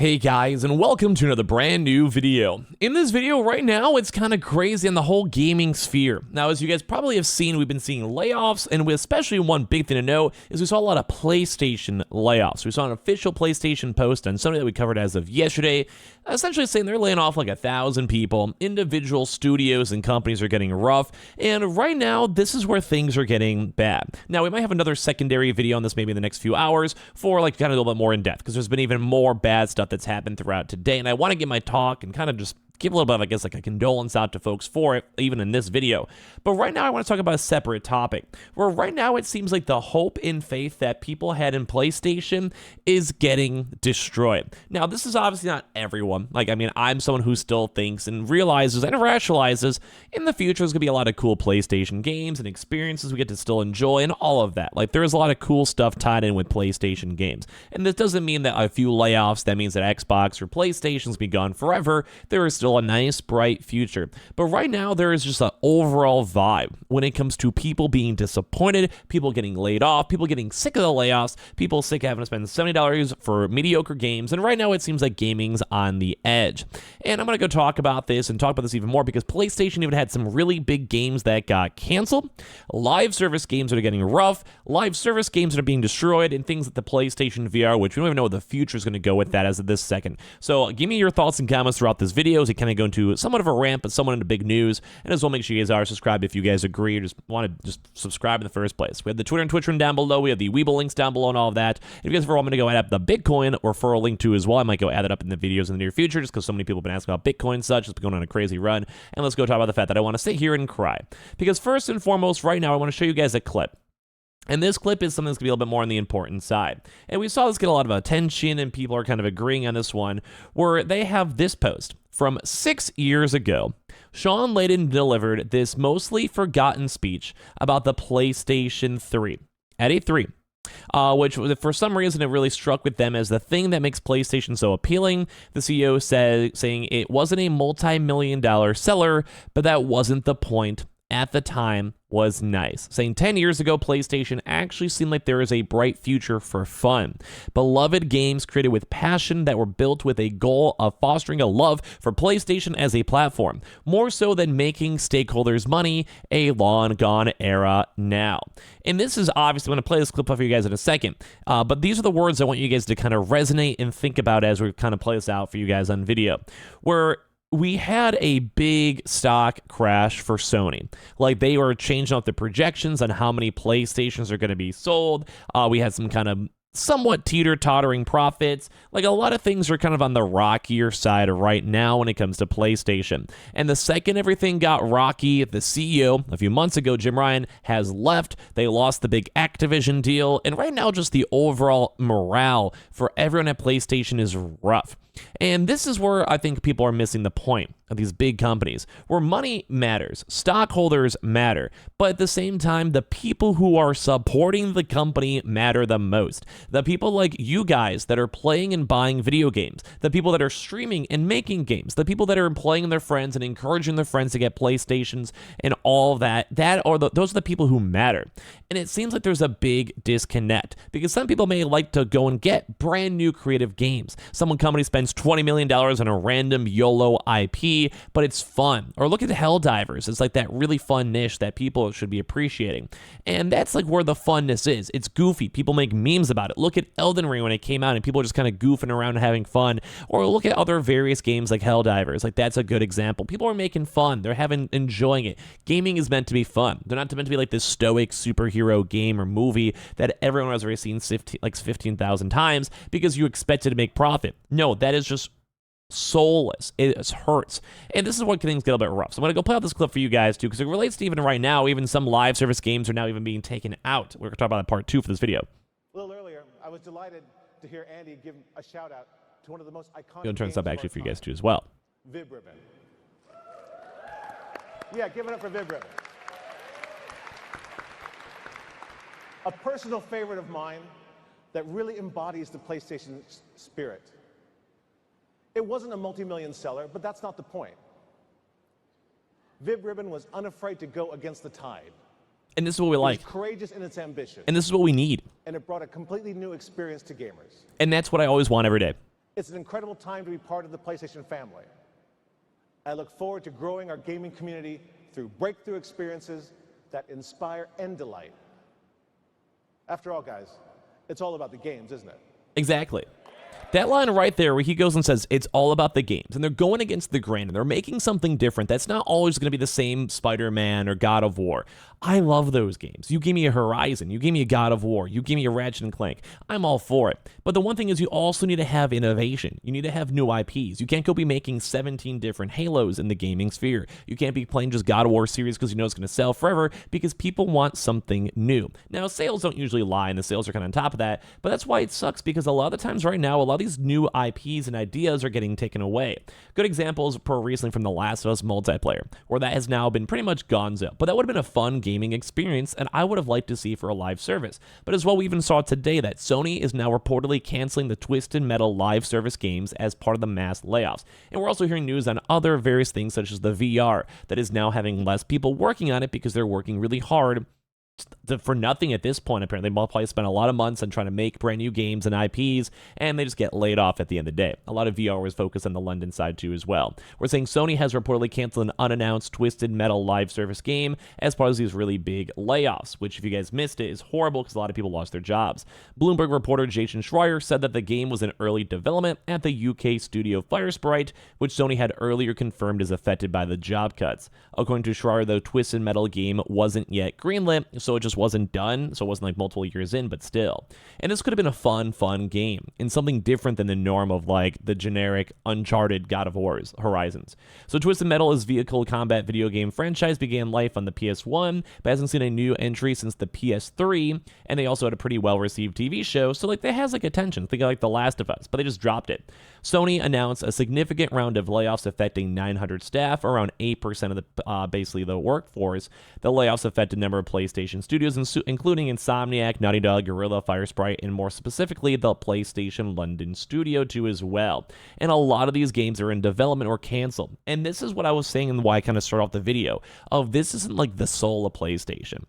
Hey guys, and welcome to another brand new video. In this video right now, it's kind of crazy in the whole gaming sphere. Now, as you guys probably have seen, we've been seeing layoffs, and especially one big thing to know is we saw a lot of PlayStation layoffs. We saw an official PlayStation post on Sony that we covered as of yesterday, essentially saying they're laying off like 1,000 people. Individual studios and companies are getting rough, and right now, this is where things are getting bad. Now, we might have another secondary video on this maybe in the next few hours for like kind of a little bit more in depth, because there's been even more bad stuff that's happened throughout today, and I want to get my talk and kind of just give a little bit of, I guess, like a condolence out to folks for it, even in this video. But right now, I want to talk about a separate topic, where right now it seems like the hope and faith that people had in PlayStation is getting destroyed. Now, this is obviously not everyone. Like, I mean, I'm someone who still thinks and realizes and rationalizes in the future there's going to be a lot of cool PlayStation games and experiences we get to still enjoy and all of that. Like, there's a lot of cool stuff tied in with PlayStation games. And this doesn't mean that a few layoffs, that means that Xbox or PlayStation's be gone forever. There is still a nice, bright future. But right now, there is just an overall vibe when it comes to people being disappointed, people getting laid off, people getting sick of the layoffs, people sick of having to spend $70 for mediocre games, and right now it seems like gaming's on the edge. And I'm going to go talk about this and talk about this even more because PlayStation even had some really big games that got canceled, live service games that are getting rough, live service games that are being destroyed, and things like the PlayStation VR, which we don't even know what the future is going to go with that as of this second. So give me your thoughts and comments throughout this video as it kind of go into somewhat of a rant, but somewhat into big news. And as well, make sure you guys are subscribed if you guys agree or just want to just subscribe in the first place. We have the Twitter and Twitch room down below. We have the Weeble links down below and all of that. If you guys ever want me to go add up the Bitcoin or for a link to as well, I might go add it up in the videos in the near future just because so many people have been asking about Bitcoin and such. It's been going on a crazy run. And let's go talk about the fact that I want to sit here and cry. Because first and foremost, right now, I want to show you guys a clip. And this clip is something that's going to be a little bit more on the important side. And we saw this get a lot of attention, and people are kind of agreeing on this one, where they have this post from 6 years ago. Sean Layden delivered this mostly forgotten speech about the PlayStation 3 at E3. Which for some reason it really struck with them as the thing that makes PlayStation so appealing. The CEO saying it wasn't a multi-million-dollar seller, but that wasn't the point at the time was nice, saying 10 years ago, PlayStation actually seemed like there is a bright future for fun. Beloved games created with passion that were built with a goal of fostering a love for PlayStation as a platform, more so than making stakeholders money, a long gone era now. And this is obviously, I'm going to play this clip for you guys in a second, but these are the words I want you guys to kind of resonate and think about as we kind of play this out for you guys on video, where we had a big stock crash for Sony. Like, they were changing up the projections on how many PlayStations are going to be sold. We had some kind of somewhat teeter-tottering profits. Like, a lot of things are kind of on the rockier side right now when it comes to PlayStation. And the second everything got rocky, the CEO, a few months ago, Jim Ryan, has left. They lost the big Activision deal. And right now, just the overall morale for everyone at PlayStation is rough. And this is where I think people are missing the point of these big companies, where money matters, stockholders matter, but at the same time, the people who are supporting the company matter the most. The people like you guys that are playing and buying video games, the people that are streaming and making games, the people that are playing their friends and encouraging their friends to get PlayStations and all that, those are the people who matter. And it seems like there's a big disconnect because some people may like to go and get brand new creative games. Some company spends $20 million on a random YOLO IP, but it's fun. Or look at Helldivers. It's like that really fun niche that people should be appreciating. And that's like where the funness is. It's goofy. People make memes about it. Look at Elden Ring when it came out and people are just kind of goofing around and having fun. Or look at other various games like Helldivers. Like, that's a good example. People are making fun. They're enjoying it. Gaming is meant to be fun. They're not meant to be like this stoic superhero game or movie that everyone has already seen 15,000 times because you expected to make profit. No, that is just soulless. It hurts. And this is what things get a bit rough. So I'm going to go play out this clip for you guys too, because it relates to even right now, even some live service games are now even being taken out. We're going to talk about that part 2 for this video. A little earlier, I was delighted to hear Andy give a shout out to one of the most iconic I'm going to turn this up actually for you guys too as well. Vib Ribbon. Yeah, give it up for Vib Ribbon. A personal favorite of mine that really embodies the PlayStation spirit. It wasn't a multi-million seller, but that's not the point. Vib Ribbon was unafraid to go against the tide. And this is what we like. It was courageous in its ambition. And this is what we need. And it brought a completely new experience to gamers. And that's what I always want every day. It's an incredible time to be part of the PlayStation family. I look forward to growing our gaming community through breakthrough experiences that inspire and delight. After all, guys, it's all about the games, isn't it? Exactly. That line right there where he goes and says, it's all about the games, and they're going against the grain, and they're making something different. That's not always going to be the same Spider-Man or God of War. I love those games. You give me a Horizon, you give me a God of War, you give me a Ratchet and Clank. I'm all for it. But the one thing is you also need to have innovation. You need to have new IPs. You can't go be making 17 different Halos in the gaming sphere. You can't be playing just God of War series because you know it's going to sell forever, because people want something new. Now, sales don't usually lie, and the sales are kind of on top of that, but that's why it sucks, because a lot of the times right now, a lot of these new IPs and ideas are getting taken away. Good examples per recently from The Last of Us multiplayer, where that has now been pretty much gonzo. But that would have been a fun gaming experience, and I would have liked to see for a live service. But as well, we even saw today that Sony is now reportedly canceling the Twisted Metal live service games as part of the mass layoffs. And we're also hearing news on other various things, such as the VR, that is now having less people working on it because they're working really hard for nothing at this point. Apparently, they'll probably spend a lot of months on trying to make brand new games and IPs, and they just get laid off at the end of the day. A lot of VR was focused on the London side too as well. We're saying Sony has reportedly canceled an unannounced Twisted Metal live service game as part of these really big layoffs, which, if you guys missed it, is horrible because a lot of people lost their jobs. Bloomberg reporter Jason Schreier said that the game was in early development at the UK studio Firesprite, which Sony had earlier confirmed is affected by the job cuts. According to Schreier, the Twisted Metal game wasn't yet greenlit, so it just wasn't done, so it wasn't like multiple years in, but still. And this could have been a fun game, and something different than the norm of like the generic Uncharted God of War's Horizons. So Twisted Metal is vehicle combat video game franchise began life on the PS1, but hasn't seen a new entry since the PS3, and they also had a pretty well-received TV show, so like that has like attention. Think of like The Last of Us, but they just dropped it. Sony announced a significant round of layoffs affecting 900 staff, around 8% of the basically the workforce. The layoffs affected a number of PlayStation studios, including Insomniac, Naughty Dog, Guerrilla, Firesprite, and more specifically the PlayStation London studio too as well. And a lot of these games are in development or canceled. And this is what I was saying and why I kind of started off the video of this isn't like the soul of PlayStation.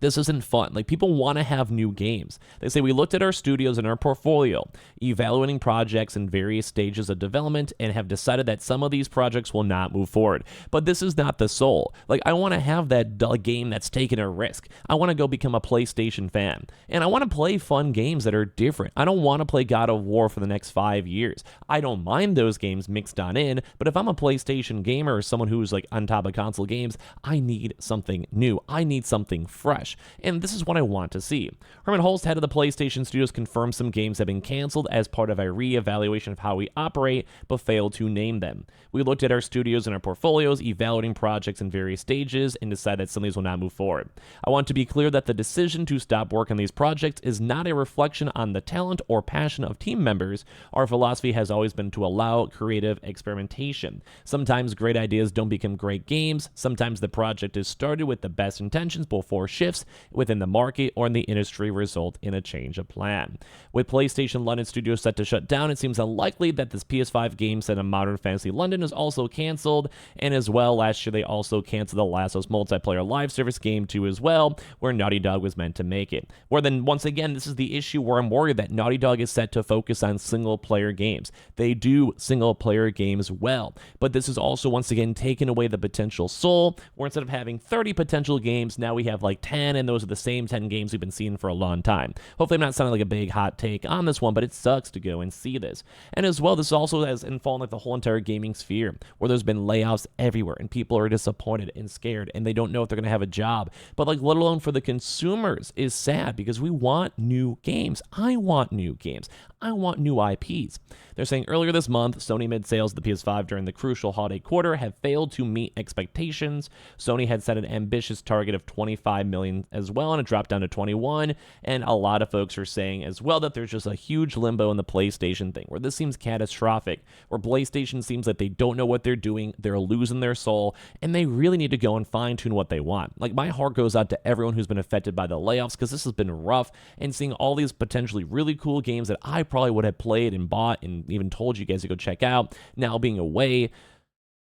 This isn't fun. Like, people want to have new games. They say we looked at our studios and our portfolio, evaluating projects in various stages of development, and have decided that some of these projects will not move forward. But this is not the soul. Like, I want to have that game that's taking a risk. I want to go become a PlayStation fan. And I want to play fun games that are different. I don't want to play God of War for the next 5 years. I don't mind those games mixed on in, but if I'm a PlayStation gamer or someone who's like on top of console games, I need something new. I need something fresh. And this is what I want to see. Herman Holst, head of the PlayStation Studios, confirmed some games have been canceled as part of a re-evaluation of how we operate, but failed to name them. We looked at our studios and our portfolios, evaluating projects in various stages, and decided that some of these will not move forward. I want to be clear that the decision to stop work on these projects is not a reflection on the talent or passion of team members. Our philosophy has always been to allow creative experimentation. Sometimes great ideas don't become great games. Sometimes the project is started with the best intentions before shifts within the market or in the industry result in a change of plan. With PlayStation London Studios set to shut down, it seems unlikely that this PS5 game set in Modern Fantasy London is also canceled, and as well, last year they also canceled the Last of Us multiplayer live service game too as well, where Naughty Dog was meant to make it. Where then, once again, this is the issue where I'm worried that Naughty Dog is set to focus on single-player games. They do single-player games well, but this is also, once again, taking away the potential soul, where instead of having 30 potential games, now we have like 10, and those are the same 10 games we've been seeing for a long time. Hopefully I'm not sounding like a big hot take on this one, but it sucks to go and see this. And as well, this also has infallen like the whole entire gaming sphere, where there's been layoffs everywhere, and people are disappointed and scared, and they don't know if they're going to have a job. But like, let alone for the consumers, is sad, because we want new games. I want new games. I want new IPs. They're saying earlier this month, Sony mid sales of the PS5 during the crucial holiday quarter have failed to meet expectations. Sony had set an ambitious target of 25 million as well, and it dropped down to 21. And a lot of folks are saying as well that there's just a huge limbo in the PlayStation thing, where this seems catastrophic, where PlayStation seems like they don't know what they're doing, they're losing their soul, and they really need to go and fine-tune what they want. Like, my heart goes out to everyone who's been affected by the layoffs, because this has been rough, and seeing all these potentially really cool games that I probably would have played and bought and even told you guys to go check out, now being away.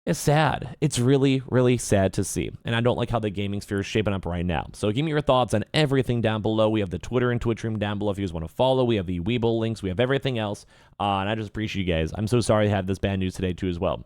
It's sad. It's really, really sad to see. And I don't like how the gaming sphere is shaping up right now. So give me your thoughts on everything down below. We have the Twitter and Twitch room down below if you guys want to follow. We have the Weeble links. We have everything else. And I just appreciate you guys. I'm so sorry to have this bad news today too as well.